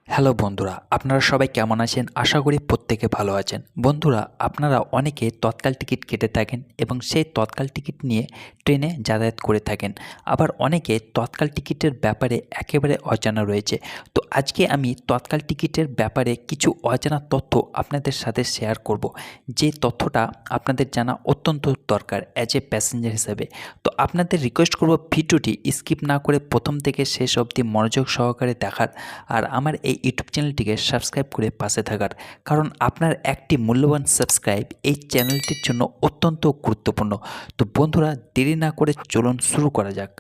Hello বন্ধুরা, আপনারা সবাই কেমন আছেন? আশা করি প্রত্যেকে ভালো আছেন। বন্ধুরা, আপনারা অনেকে তৎকাল টিকিট কেটে থাকেন এবং সেই তৎকাল টিকিট নিয়ে ট্রেনে যাতায়াত করে থাকেন। আবার অনেকে তৎকাল টিকিটের ব্যাপারে একেবারে অজানা রয়েছে। তো আজকে আমি তৎকাল টিকিটের ব্যাপারে কিছু অজানা তথ্য আপনাদের সাথে শেয়ার করব, যে তথ্যটা আপনাদের জানা অত্যন্ত দরকার অ্যাজ এ প্যাসেঞ্জার হিসেবে। তো আপনাদের রিকোয়েস্ট করব ভিডিওটি স্কিপ না করে প্রথম থেকে শেষ অবধি মনোযোগ সহকারে দেখার, আর আমার এই ইউটিউব চ্যানেলটিকে সাবস্ক্রাইব করে পাশে থাকার, কারণ আপনার একটি মূল্যবান সাবস্ক্রাইব এই চ্যানেলটির জন্য অত্যন্ত গুরুত্বপূর্ণ। তো বন্ধুরা, দেরি না করে চলুন শুরু করা যাক।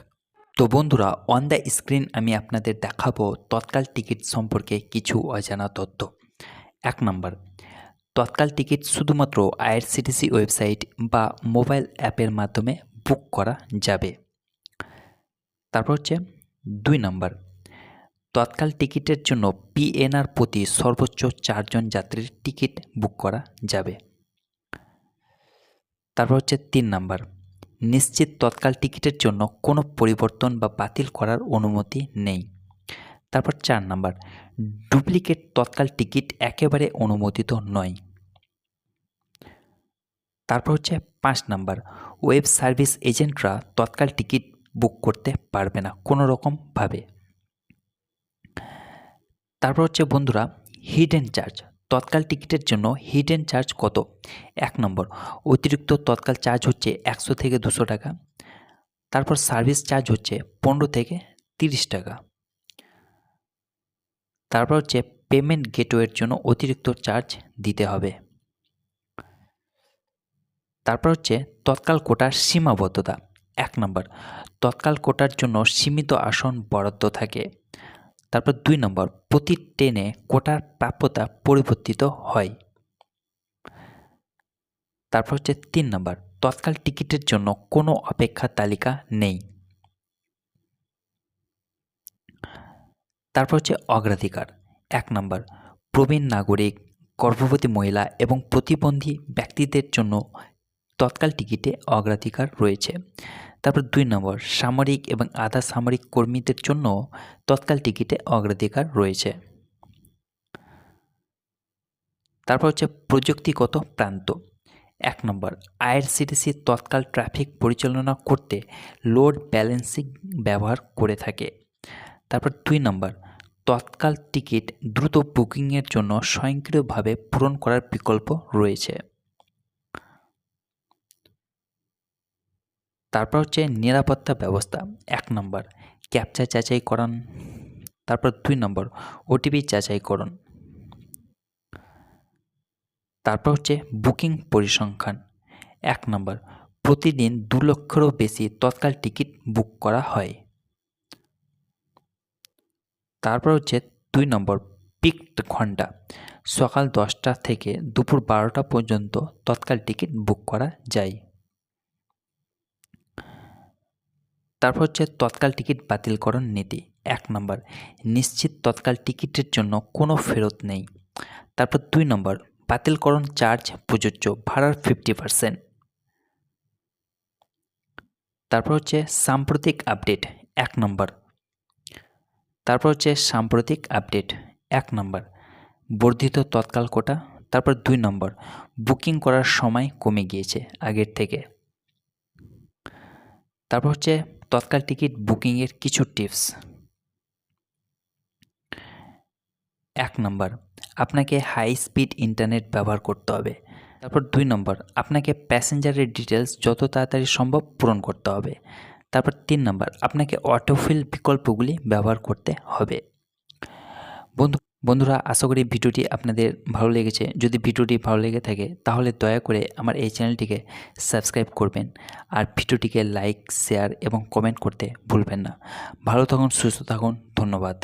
তো বন্ধুরা, অন দ্য স্ক্রিন আমি আপনাদের দেখাবো তৎকাল টিকিট সম্পর্কে কিছু অজানা তথ্য। 1 নম্বর, তৎকাল টিকিট শুধুমাত্র আইআরসিটিসি ওয়েবসাইট বা মোবাইল অ্যাপের মাধ্যমে বুক করা যাবে। তারপর হচ্ছে 2 নম্বর, তৎকাল টিকিটের জন্য পিএনআর প্রতি সর্বোচ্চ 4 জন যাত্রীর টিকিট বুক করা যাবে। তারপর হচ্ছে 3 নম্বর, নিশ্চিত তৎকাল টিকিটের জন্য কোনো পরিবর্তন বা বাতিল করার অনুমতি নেই। তারপর 4 নম্বর, ডুপ্লিকেট তৎকাল টিকিট একেবারে অনুমোদিত নয়। তারপর হচ্ছে 5 নম্বর, ওয়েব সার্ভিস এজেন্টরা তৎকাল টিকিট বুক করতে পারবে না কোনো রকমভাবে। তারপর হচ্ছে বন্ধুরা, হিডেন চার্জ। তৎকাল টিকিটের জন্য হিডেন চার্জ কত? 1 নম্বর, অতিরিক্ত তৎকাল চার্জ হচ্ছে 100 থেকে 200 টাকা। তারপর সার্ভিস চার্জ হচ্ছে 15 থেকে 30 টাকা। তারপর হচ্ছে পেমেন্ট গেটওয়ের জন্য অতিরিক্ত চার্জ দিতে হবে। তারপর হচ্ছে তৎকাল কোটার সীমাবদ্ধতা। 1 নম্বর, তৎকাল কোটার জন্য সীমিত আসন বরাদ্দ থাকে। তারপর 2 নম্বর, প্রতি ট্রেনে কোটার প্রাপ্যতা পরিবর্তিত হয়। তারপর হচ্ছে 3 নম্বর, তৎকাল টিকিটের জন্য কোনো অপেক্ষা তালিকা নেই। তারপর হচ্ছে অগ্রাধিকার। 1 নম্বর, প্রবীণ নাগরিক, গর্ভবতী মহিলা এবং প্রতিবন্ধী ব্যক্তিদের জন্য তৎকাল টিকিটে অগ্রাধিকার রয়েছে। তারপর 2 নম্বর, সামরিক এবং আধা সামরিক কর্মীদের জন্য তৎকাল টিকিটে অগ্রাধিকার রয়েছে। তারপর হচ্ছে প্রযুক্তিগত প্রান্ত। 1 নম্বর, আইআরসিটিসি তৎকাল ট্রাফিক পরিচালনা করতে লোড ব্যালেন্সিং ব্যবহার করে থাকে। তারপর 2 নম্বর, তৎকাল টিকিট দ্রুত বুকিংয়ের জন্য স্বয়ংক্রিয়ভাবে পূরণ করার বিকল্প রয়েছে। তারপর হচ্ছে নিরাপত্তা ব্যবস্থা। 1 নম্বর, ক্যাপচা যাচাইকরণ। তারপর 2 নম্বর, ওটিপি যাচাইকরণ। তারপর হচ্ছে বুকিং পরিসংখ্যান। 1 নম্বর, প্রতিদিন 2 লক্ষেরও বেশি তৎকাল টিকিট বুক করা হয়। তারপর হচ্ছে 2 নম্বর, পিকড ঘন্টা। সকাল 10টা থেকে দুপুর 12টা পর্যন্ত তৎকাল টিকিট বুক করা যায়। তারপর হচ্ছে তৎকাল টিকিট বাতিলকরণ নীতি। 1 নম্বর, নিশ্চিত তৎকাল টিকিটের জন্য কোনো ফেরত নেই। তারপর 2 নম্বর, বাতিলকরণ চার্জ প্রযোজ্য, ভাড়ার 50%। তারপর হচ্ছে সাম্প্রতিক আপডেট। 1 নম্বর, তারপর হচ্ছে সাম্প্রতিক আপডেট। 1 নম্বর, বর্ধিত তৎকাল কোটা। তারপর 2 নম্বর, বুকিং করার সময় কমে গিয়েছে আগের থেকে। তারপর হচ্ছে তৎকাল টিকিট বুকিংয়ের কিছু টিপস। 1 নম্বর, আপনাকে হাই স্পিড ইন্টারনেট ব্যবহার করতে হবে। তারপর 2 নম্বর, আপনাকে প্যাসেঞ্জারের ডিটেলস যত তাড়াতাড়ি সম্ভব পূরণ করতে হবে। তারপর 3 নম্বর, আপনাকে অটোফিল বিকল্পগুলি ব্যবহার করতে হবে। বন্ধুরা, আশা করি ভিডিওটি আপনাদের ভালো লেগেছে। যদি ভিডিওটি ভালো লেগে থাকে তাহলে দয়া করে আমার এই চ্যানেলটিকে সাবস্ক্রাইব করবেন, আর ভিডিওটিকে লাইক, শেয়ার এবং কমেন্ট করতে ভুলবেন না। ভালো থাকুন, সুস্থ থাকুন, ধন্যবাদ।